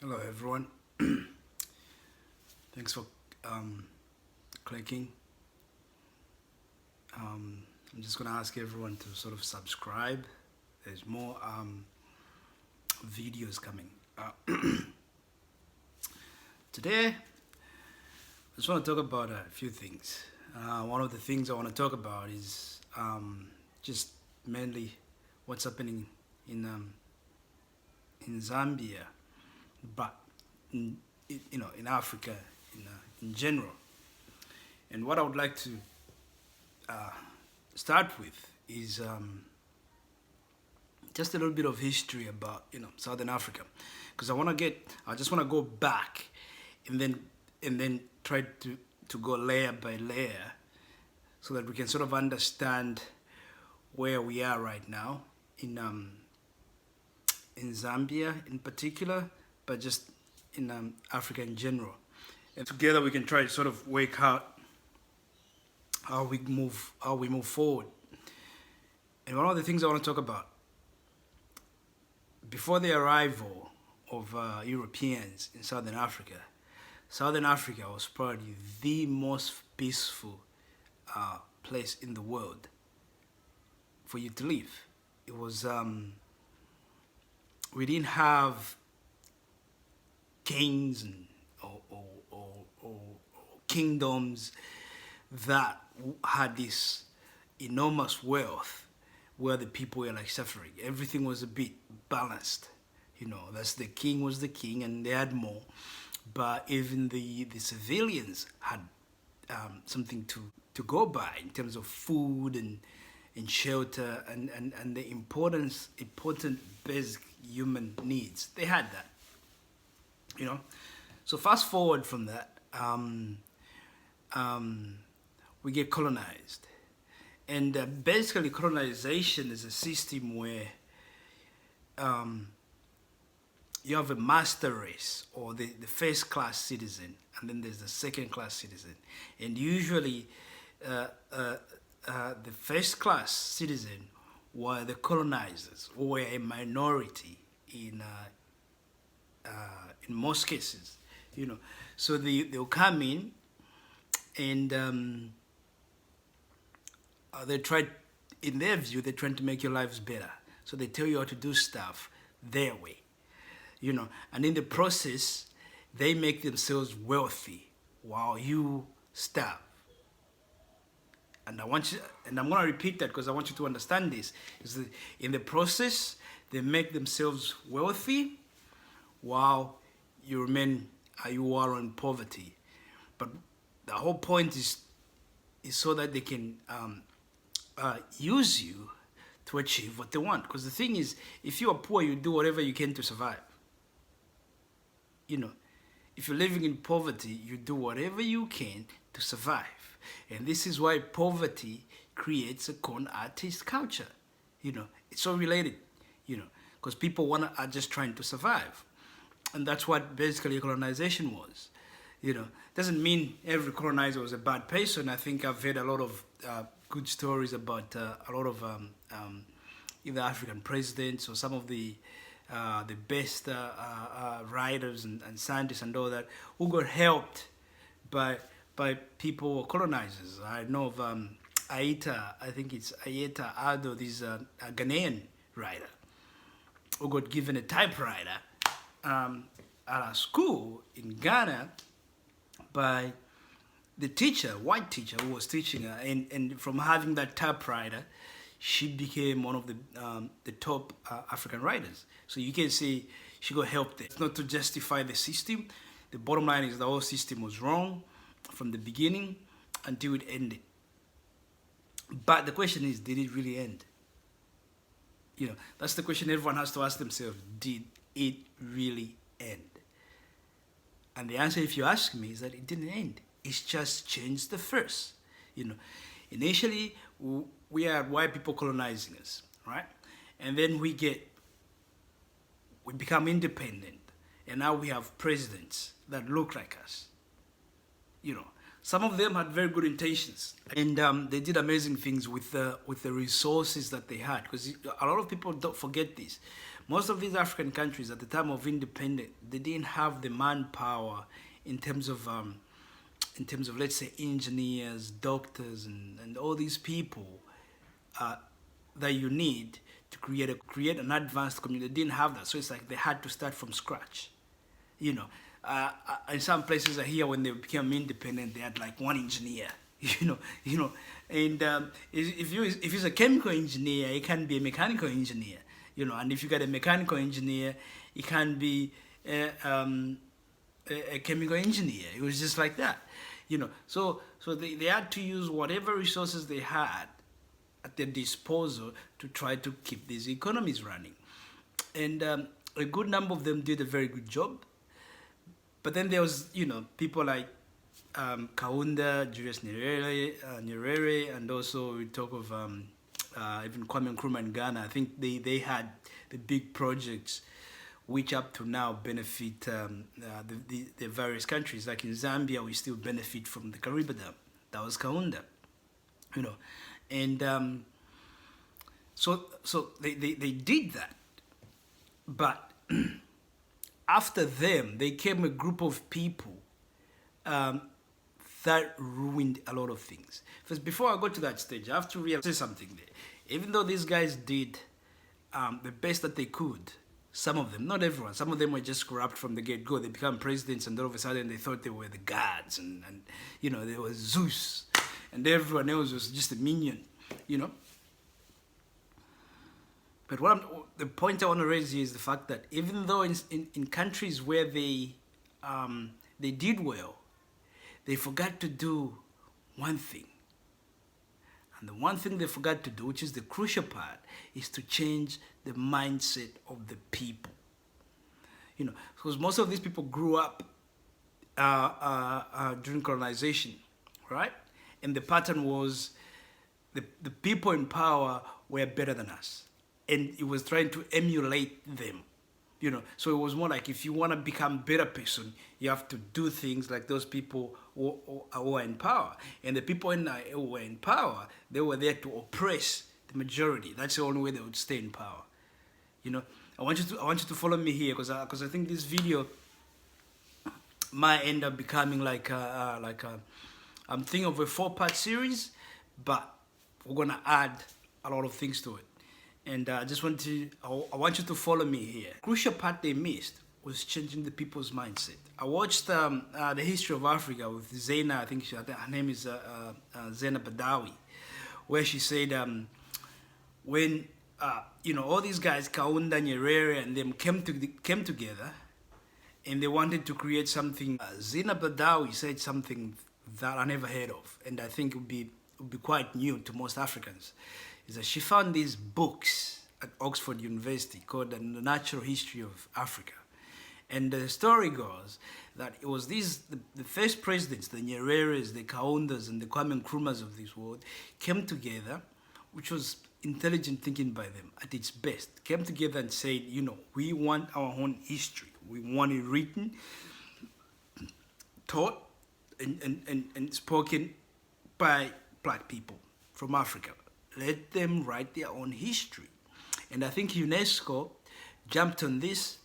Hello everyone. Thanks for clicking. I'm just gonna ask everyone to sort of subscribe. There's more videos coming. Today, I just want to talk about a few things. One of the things I want to talk about is just mainly what's happening in Zambia, but in Africa in general. And what I would like to start with is just a little bit of history about Southern Africa, because I just want to go back and then try to go layer by layer so that we can sort of understand where we are right now in Zambia in particular, but just in Africa in general. And together we can try to sort of work out how we move forward. And one of the things I want to talk about, before the arrival of Europeans in Southern Africa was probably the most peaceful place in the world for you to live. It was we didn't have kings or kingdoms that had this enormous wealth where the people were like suffering. Everything was a bit balanced. That's the king was the king and they had more. But even the civilians had something to go by in terms of food and shelter and the important basic human needs. They had that. So fast forward from that, we get colonized. And basically colonization is a system where you have a master race, or the first class citizen, and then there's the second class citizen. And usually the first class citizen were the colonizers, who were a minority in most cases. So they'll come in and they try, in their view, they're trying to make your lives better. So they tell you how to do stuff their way, and in the process, they make themselves wealthy while you starve. And I'm going to repeat that because I want you to understand this. Is that in the process, they make themselves wealthy while you are in poverty. But the whole point is so that they can use you to achieve what they want. Because the thing is, if you are poor, you do whatever you can to survive. If you're living in poverty, you do whatever you can to survive. And this is why poverty creates a con artist culture. It's all related, because people are just trying to survive. And that's what basically colonization was. Doesn't mean every colonizer was a bad person. I think I've heard a lot of good stories about a lot of either African presidents or some of the best writers and scientists and all that, who got helped by people or colonizers. I know of Aita, I think it's Ayeta Ado, this Ghanaian writer, who got given a typewriter at a school in Ghana by the teacher, white teacher, who was teaching her, and from having that typewriter, she became one of the top African writers. So you can say she got help there. It's not to justify the system. The bottom line is the whole system was wrong from the beginning until it ended. But the question is, did it really end? That's the question everyone has to ask themselves. Did it really end? And the answer, if you ask me, is that it didn't end. It's just changed the first. Initially, we had white people colonizing us, right? And then we become independent. And now we have presidents that look like us. Some of them had very good intentions, and they did amazing things with the resources that they had. Because a lot of people don't forget this. most of these African countries at the time of independence, they didn't have the manpower in terms of let's say engineers, doctors, and all these people that you need to create an advanced community. They didn't have that, so it's like they had to start from scratch. You know, in some places here when they became independent, they had like one engineer. And if he's a chemical engineer, he can be a mechanical engineer. And if you got a mechanical engineer, he can be a chemical engineer. It was just like that. So they had to use whatever resources they had at their disposal to try to keep these economies running. And a good number of them did a very good job. But then there was, people like Kaunda, Julius Nyerere, and also we talk of even Kwame Nkrumah in Ghana. I think they had the big projects which up to now benefit the various countries. Like in Zambia, we still benefit from the Kariba Dam. That was Kaunda, And so they did that. But after them, there came a group of people that ruined a lot of things. First, before I go to that stage, I have to realize something there. Even though these guys did the best that they could, some of them, not everyone, some of them were just corrupt from the get-go. They become presidents, and all of a sudden they thought they were the gods, and they were Zeus, and everyone else was just a minion, But the point I want to raise here is the fact that even though in countries where they did well, they forgot to do one thing. And the one thing they forgot to do, which is the crucial part, is to change the mindset of the people. Because most of these people grew up during colonization, right? And the pattern was the people in power were better than us. And it was trying to emulate them, So it was more like, if you want to become a better person, you have to do things like those people who are in power. And the people who were in power, they were there to oppress the majority. That's the only way they would stay in power. I want you to follow me here, because I think this video might end up becoming I'm thinking of a 4-part series, but we're gonna add a lot of things to it. And I want you to follow me here. Crucial part they missed was changing the people's mindset. I watched the History of Africa with Zaina, I think her name is Zaina Badawi, where she said when all these guys, Kaunda, Nyerere, and them came together, and they wanted to create something. Zaina Badawi said something that I never heard of, and I think it would be quite new to most Africans. Is that she found these books at Oxford University called The Natural History of Africa. And the story goes that it was the first presidents, the Nyereres, the Kaundas, and the Kwame Nkrumahs of this world, came together, which was intelligent thinking by them at its best, came together and said, we want our own history. We want it written, taught, and spoken by black people from Africa. Let them write their own history. And I think UNESCO jumped on this,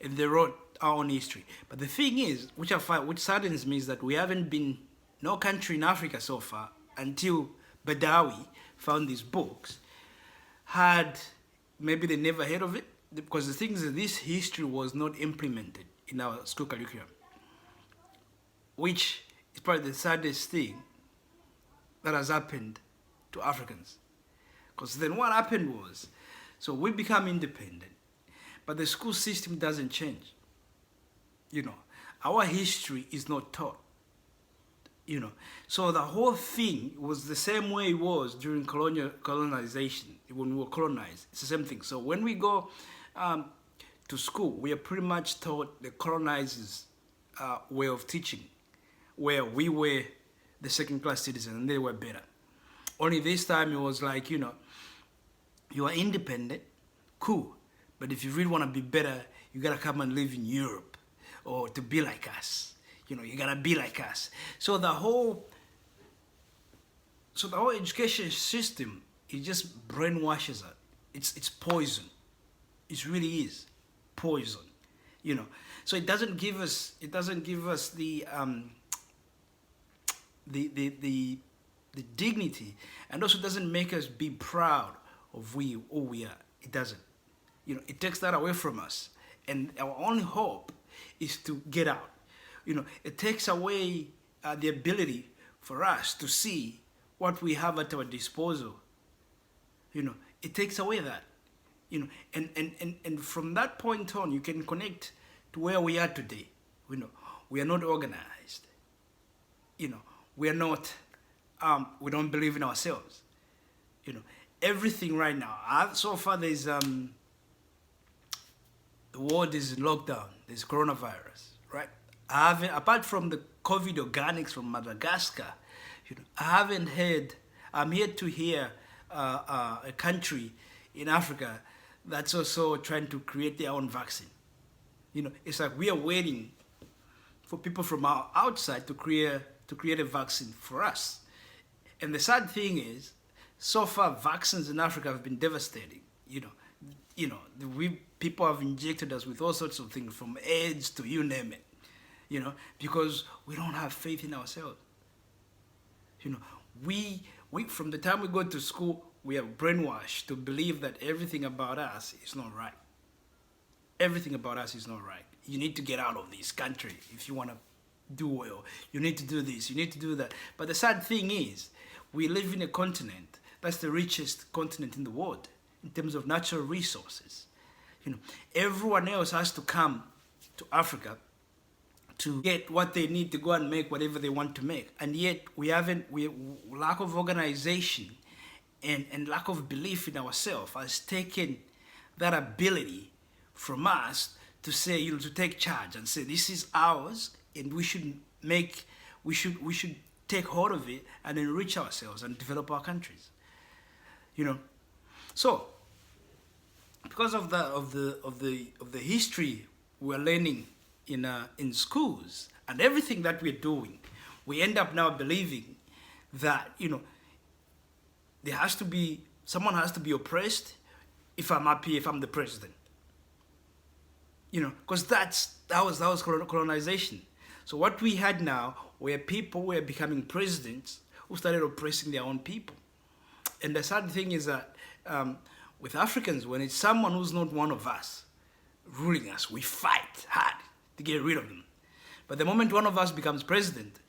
and they wrote our own history. But the thing is, which saddens me, is that we haven't been, no country in Africa so far, until Badawi found these books, maybe they never heard of it, because the thing is that this history was not implemented in our school curriculum, which is probably the saddest thing that has happened to Africans. Because then what happened was, so we become independent, but the school system doesn't change. Our history is not taught. So the whole thing was the same way it was during colonization, when we were colonized. It's the same thing. So when we go to school, we are pretty much taught the colonizers' way of teaching, where we were the second-class citizens and they were better. Only this time it was like, you are independent, cool. But if you really want to be better, you got to come and live in Europe, or to be like us. You got to be like us. So the whole education system, it just brainwashes us. It's poison. It really is poison, you know. So it doesn't give us the dignity, and also doesn't make us be proud of who we are. It doesn't. You know, it takes that away from us. And our only hope is to get out. You know, it takes away the ability for us to see what we have at our disposal. You know, it takes away that. You know, and from that point on, you can connect to where we are today. You know, we are not organized. You know, we are not, we don't believe in ourselves. You know, everything right now, so far there's, the world is in lockdown, there's coronavirus, right? I haven't, apart from the COVID organics from Madagascar, you know, I haven't heard, I'm yet to hear a country in Africa that's also trying to create their own vaccine. You know, it's like we are waiting for people from outside to create a vaccine for us. And the sad thing is, so far vaccines in Africa have been devastating. People have injected us with all sorts of things, from AIDS to you name it. You know, because we don't have faith in ourselves. You know, we from the time we go to school, we are brainwashed to believe that everything about us is not right. Everything about us is not right. You need to get out of this country if you want to do well. You need to do this, you need to do that. But the sad thing is, we live in a continent that's the richest continent in the world in terms of natural resources. You know, everyone else has to come to Africa to get what they need to go and make whatever they want to make. And yet lack of organization and lack of belief in ourselves has taken that ability from us to say, you know, to take charge and say, this is ours, and we should take hold of it and enrich ourselves and develop our countries. You know, so because of the history we're learning in schools and everything that we're doing, we end up now believing that, you know, someone has to be oppressed if I'm happy, if I'm the president. You know, because that was colonization. So what we had now, where people were becoming presidents who started oppressing their own people. And the sad thing is that with Africans, when it's someone who's not one of us ruling us, we fight hard to get rid of them. But the moment one of us becomes president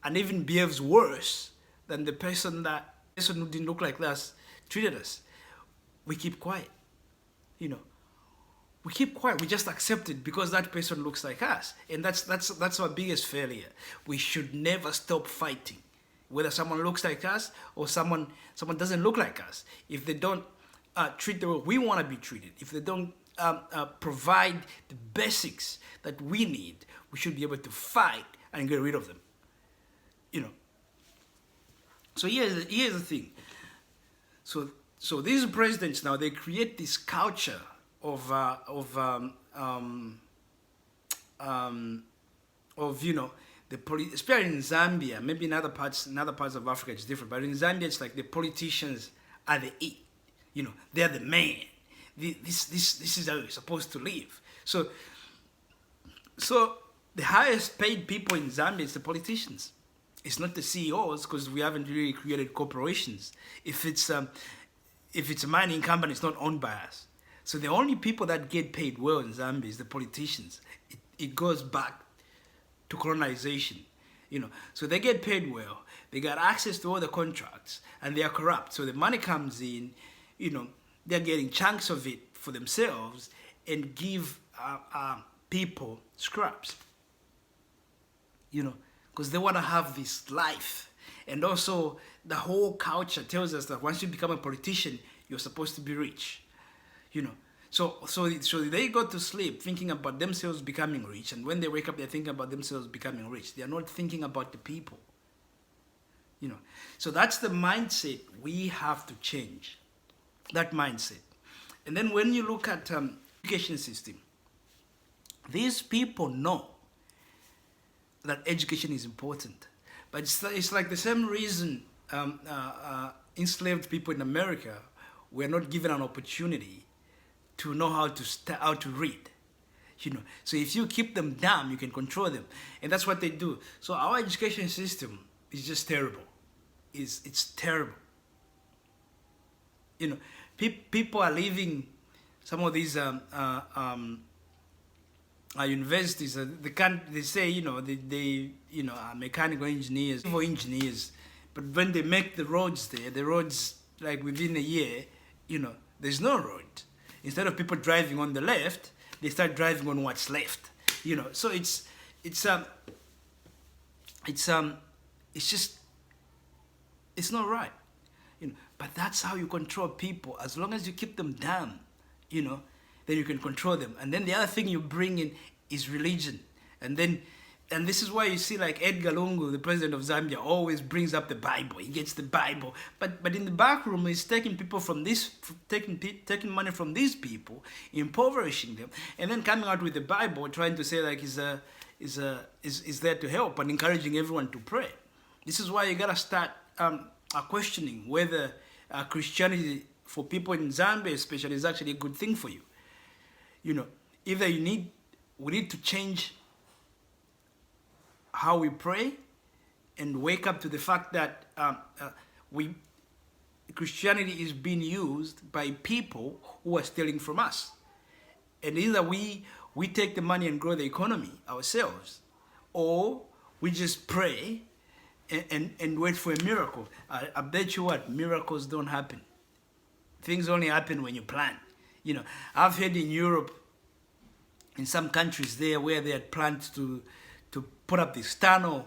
and even behaves worse than the person who didn't look like us treated us, we keep quiet. You know, we keep quiet. We just accept it because that person looks like us, and that's our biggest failure. We should never stop fighting, whether someone looks like us or someone doesn't look like us. If they don't treat the way we want to be treated, if they don't provide the basics that we need, we should be able to fight and get rid of them. You know. So here's the thing. So these presidents now, they create this culture of you know, especially in Zambia, maybe in other parts of Africa it's different, but in Zambia it's like the politicians are the it. You know, they're the man. This is how you're supposed to live. So the highest paid people in Zambia is the politicians. It's not the CEOs, because we haven't really created corporations. If it's a mining company, it's not owned by us. So the only people that get paid well in Zambia is the politicians. It goes back to colonization, you know. So they get paid well. They got access to all the contracts, and they are corrupt. So the money comes in, you know, they're getting chunks of it for themselves and give people scraps, you know, because they want to have this life. And also the whole culture tells us that once you become a politician, you're supposed to be rich, you know. So they go to sleep thinking about themselves becoming rich, and when they wake up, they're thinking about themselves becoming rich. They're not thinking about the people, you know. So that's the mindset we have to change, that mindset. And then when you look at education system, these people know that education is important, but it's like the same reason enslaved people in America were not given an opportunity to know how to read. You know, so if you keep them dumb, you can control them, and that's what they do. So our education system is just terrible. It's terrible. You know, people are leaving some of these universities. They say, you know, they are mechanical engineers, civil engineers, but when they make the roads there, the roads, like within a year, you know, there's no road. Instead of people driving on the left, they start driving on what's left. You know, so it's not right. You know, but that's how you control people. As long as you keep them down, you know, then you can control them. And then the other thing you bring in is religion. And this is why you see, like, Edgar Lungu, the president of Zambia, always brings up the Bible. He gets the Bible, but in the back room, he's taking people from taking money from these people, impoverishing them, and then coming out with the Bible, trying to say, like, is there to help and encouraging everyone to pray. This is why you gotta start questioning whether Christianity for people in Zambia, especially, is actually a good thing for you. You know, either we need to change how we pray and wake up to the fact that Christianity is being used by people who are stealing from us. And either we take the money and grow the economy ourselves, or we just pray and wait for a miracle. I bet you what, miracles don't happen. Things only happen when you plan. You know, I've heard in Europe, in some countries there, where they had planned to put up this tunnel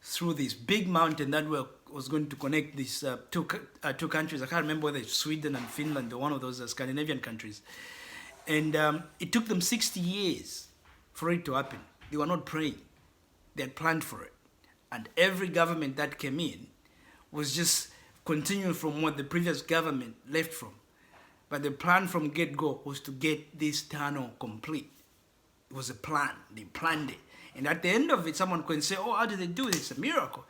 through this big mountain that was going to connect these two countries. I can't remember whether it's Sweden and Finland or one of those Scandinavian countries. And it took them 60 years for it to happen. They were not praying. They had planned for it. And every government that came in was just continuing from what the previous government left from. But the plan from get-go was to get this tunnel complete. It was a plan. They planned it. And at the end of it, someone can say, oh, how did they do it? It's a miracle.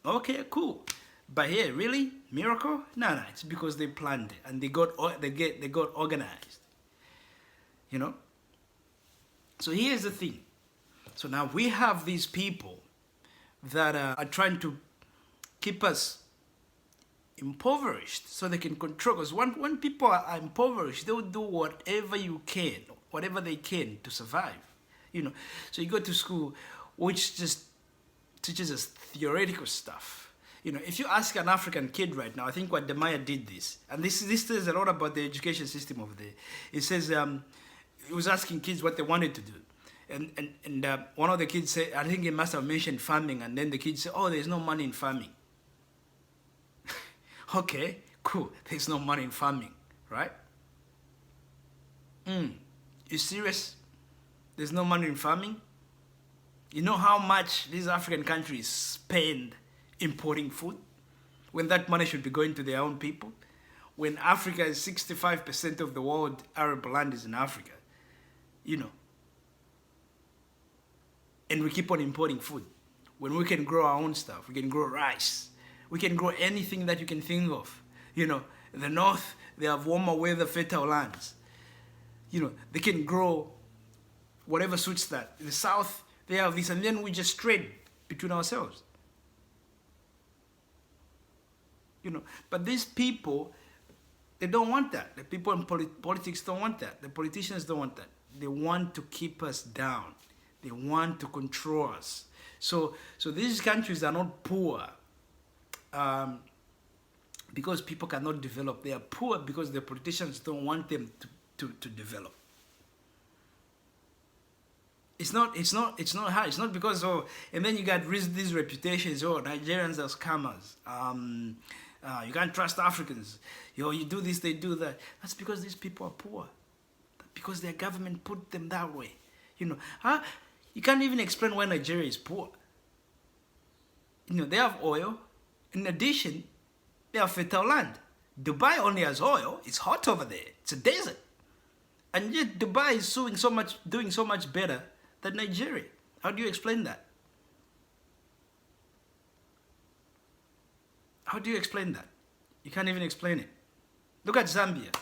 Okay, cool. But here, really? Miracle? No, it's because they planned it and they got organized. You know? So here's the thing. So now we have these people that are trying to keep us impoverished so they can control. Because when people are impoverished, they will do whatever they can to survive. You know, so you go to school, which just teaches us theoretical stuff. You know, if you ask an African kid right now, I think what Demaya did this, and this says a lot about the education system over there. It says he was asking kids what they wanted to do, and one of the kids said, I think he must have mentioned farming, and then the kids said, oh, there's no money in farming. Okay, cool. There's no money in farming, right? You serious? There's no money in farming? You know how much these African countries spend importing food when that money should be going to their own people? When Africa is 65% of the world arable land is in Africa, you know. And we keep on importing food. When we can grow our own stuff, we can grow rice. We can grow anything that you can think of. You know, in the north, they have warmer weather, fertile lands. You know, they can grow whatever suits that. In the south, they have this, and then we just trade between ourselves. You know, but these people, they don't want that. The people in politics don't want that. The politicians don't want that. They want to keep us down. They want to control us. So these countries are not poor because people cannot develop. They are poor because the politicians don't want them to develop. It's not hard. It's not because, and then you got these reputations, Nigerians are scammers. You can't trust Africans. You do this, they do that. That's because these people are poor. Because their government put them that way. You know, you can't even explain why Nigeria is poor. You know, they have oil. In addition, they have fertile land. Dubai only has oil. It's hot over there. It's a desert. And yet Dubai is doing so much better than Nigeria. How do you explain that? How do you explain that? You can't even explain it. Look at Zambia.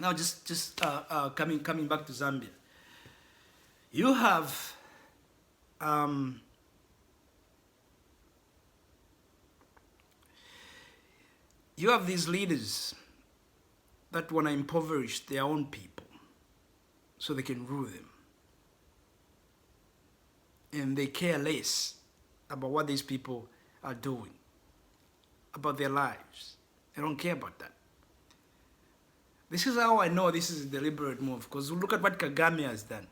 Now, just coming back to Zambia, you have these leaders that want to impoverish their own people so they can rule them, and they care less about what these people are doing, about their lives. They don't care about that. This is how I know this is a deliberate move, because look at what Kagame has done.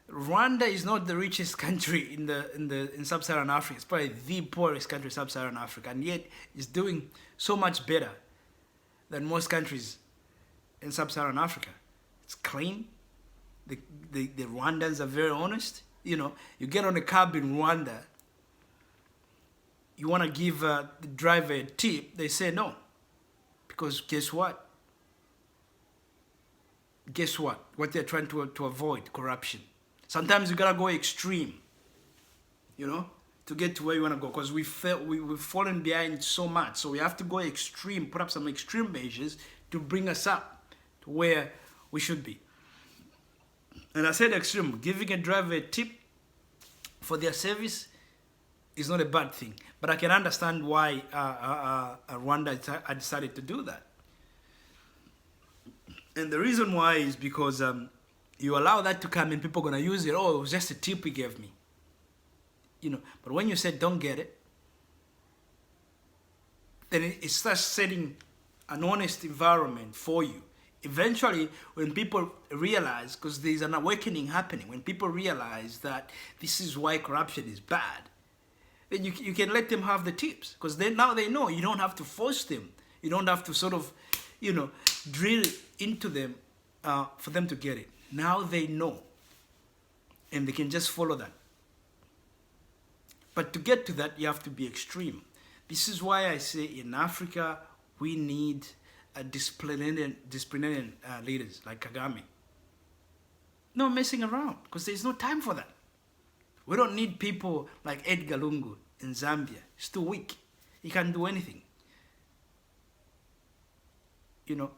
Rwanda is not the richest country in sub-Saharan Africa. It's probably the poorest country in sub-Saharan Africa, and yet it's doing so much better than most countries in sub-Saharan Africa. It's clean. The Rwandans are very honest. You know, you get on a cab in Rwanda, you want to give the driver a tip, they say no. Because guess what? Guess what? What they're trying to avoid, corruption. Sometimes you gotta go extreme, you know, to get to where you wanna go. Because we've fallen behind so much. So we have to go extreme, put up some extreme measures to bring us up to where we should be. And I said extreme, giving a driver a tip for their service is not a bad thing. But I can understand why Rwanda decided to do that. And the reason why is because you allow that to come and people are going to use it. Oh, it was just a tip he gave me. You know, but when you said don't get it, then it starts setting an honest environment for you. Eventually, when people realize, because there's an awakening happening, when people realize that this is why corruption is bad, then you can let them have the tips. Because now they know you don't have to force them. You don't have to sort of, you know, drill into them for them to get it. Now they know. And they can just follow that. But to get to that, you have to be extreme. This is why I say in Africa, we need disciplinarian leaders like Kagame. No messing around, because there's no time for that. We don't need people like Edgar Lungu in Zambia. He's too weak. He can't do anything. You know,